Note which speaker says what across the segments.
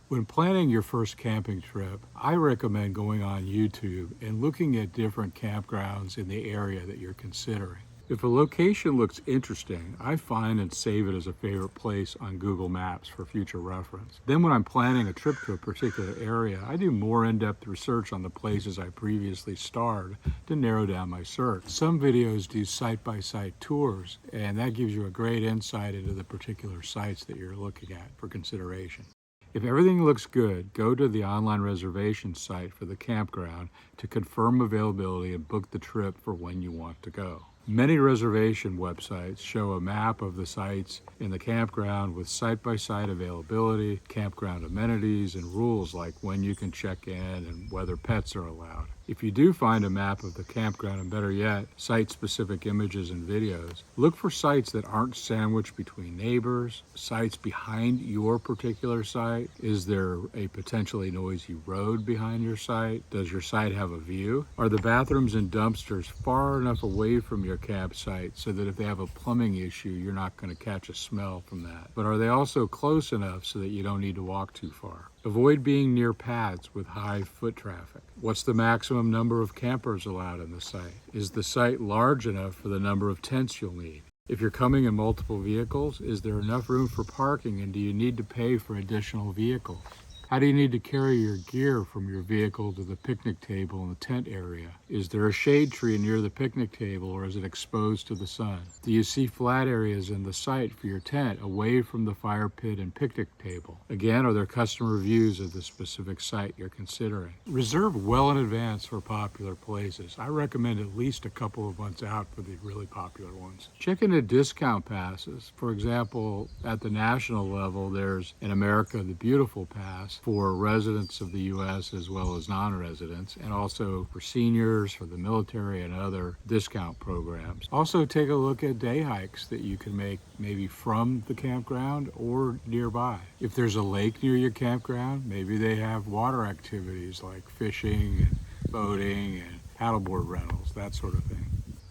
Speaker 1: When planning your first camping trip, I recommend going on YouTube and looking at different campgrounds in the area that you're considering. If a location looks interesting, I find and save it as a favorite place on Google Maps for future reference. Then when I'm planning a trip to a particular area, I do more in-depth research on the places I previously starred to narrow down my search. Some videos do site-by-site tours, and that gives you a great insight into the particular sites that you're looking at for consideration. If everything looks good, go to the online reservation site for the campground to confirm availability and book the trip for when you want to go. Many reservation websites show a map of the sites in the campground with site-by-site availability, campground amenities, and rules like when you can check in and whether pets are allowed. If you do find a map of the campground, and better yet, site-specific images and videos, look for sites that aren't sandwiched between neighbors, sites behind your particular site. Is there a potentially noisy road behind your site? Does your site have a view? Are the bathrooms and dumpsters far enough away from your campsite so that if they have a plumbing issue, you're not going to catch a smell from that? But are they also close enough so that you don't need to walk too far? Avoid being near paths with high foot traffic. What's the maximum number of campers allowed in the site? Is the site large enough for the number of tents you'll need? If you're coming in multiple vehicles, is there enough room for parking, and do you need to pay for additional vehicles? How do you need to carry your gear from your vehicle to the picnic table in the tent area? Is there a shade tree near the picnic table, or is it exposed to the sun? Do you see flat areas in the site for your tent away from the fire pit and picnic table? Again, are there customer reviews of the specific site you're considering? Reserve well in advance for popular places. I recommend at least a couple of months out for the really popular ones. Check into discount passes. For example, at the national level, there's an America the Beautiful pass for residents of the U.S. as well as non-residents, and also for seniors, for the military, and other discount programs. Also, take a look at day hikes that you can make maybe from the campground or nearby. If there's a lake near your campground, maybe they have water activities like fishing and boating and paddleboard rentals, that sort of thing.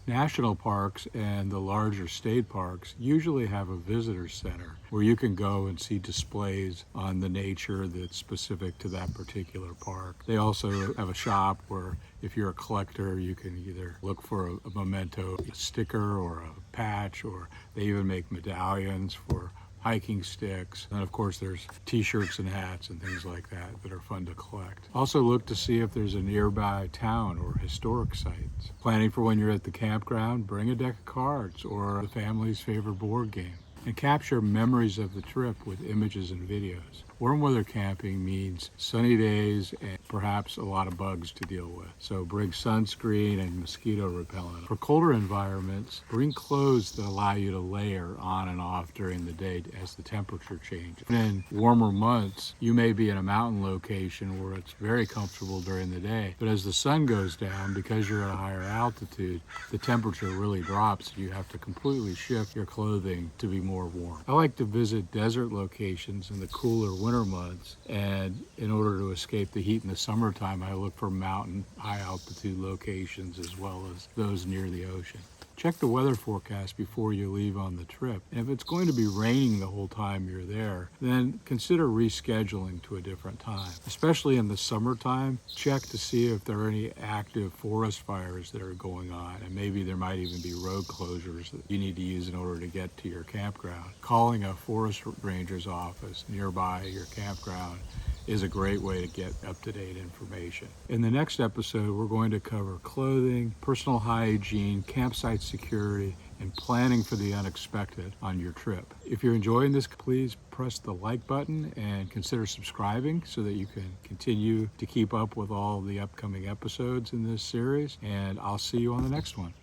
Speaker 1: National parks and the larger state parks usually have a visitor center where you can go and see displays on the nature that's specific to that particular park. They also have a shop where if you're a collector, you can either look for a memento, a sticker or a patch, or they even make medallions for hiking sticks, and of course there's t-shirts and hats and things like that that are fun to collect. Also look to see if there's a nearby town or historic sites. Planning for when you're at the campground, bring a deck of cards or the family's favorite board game, and capture memories of the trip with images and videos. Warm weather camping means sunny days and perhaps a lot of bugs to deal with. So bring sunscreen and mosquito repellent. For colder environments, bring clothes that allow you to layer on and off during the day as the temperature changes. And in warmer months, you may be in a mountain location where it's very comfortable during the day, but as the sun goes down, because you're at a higher altitude, the temperature really drops. You have to completely shift your clothing to be more warm. I like to visit desert locations in the cooler winter months, and in order to escape the heat in the summertime, I look for mountain, high altitude locations as well as those near the ocean. Check the weather forecast before you leave on the trip. And if it's going to be raining the whole time you're there, then consider rescheduling to a different time. Especially in the summertime, check to see if there are any active forest fires that are going on, and maybe there might even be road closures that you need to use in order to get to your campground. Calling a forest ranger's office nearby your campground is a great way to get up-to-date information. In the next episode, we're going to cover clothing, personal hygiene, campsite security, and planning for the unexpected on your trip. If you're enjoying this, please press the like button and consider subscribing so that you can continue to keep up with all the upcoming episodes in this series. And I'll see you on the next one.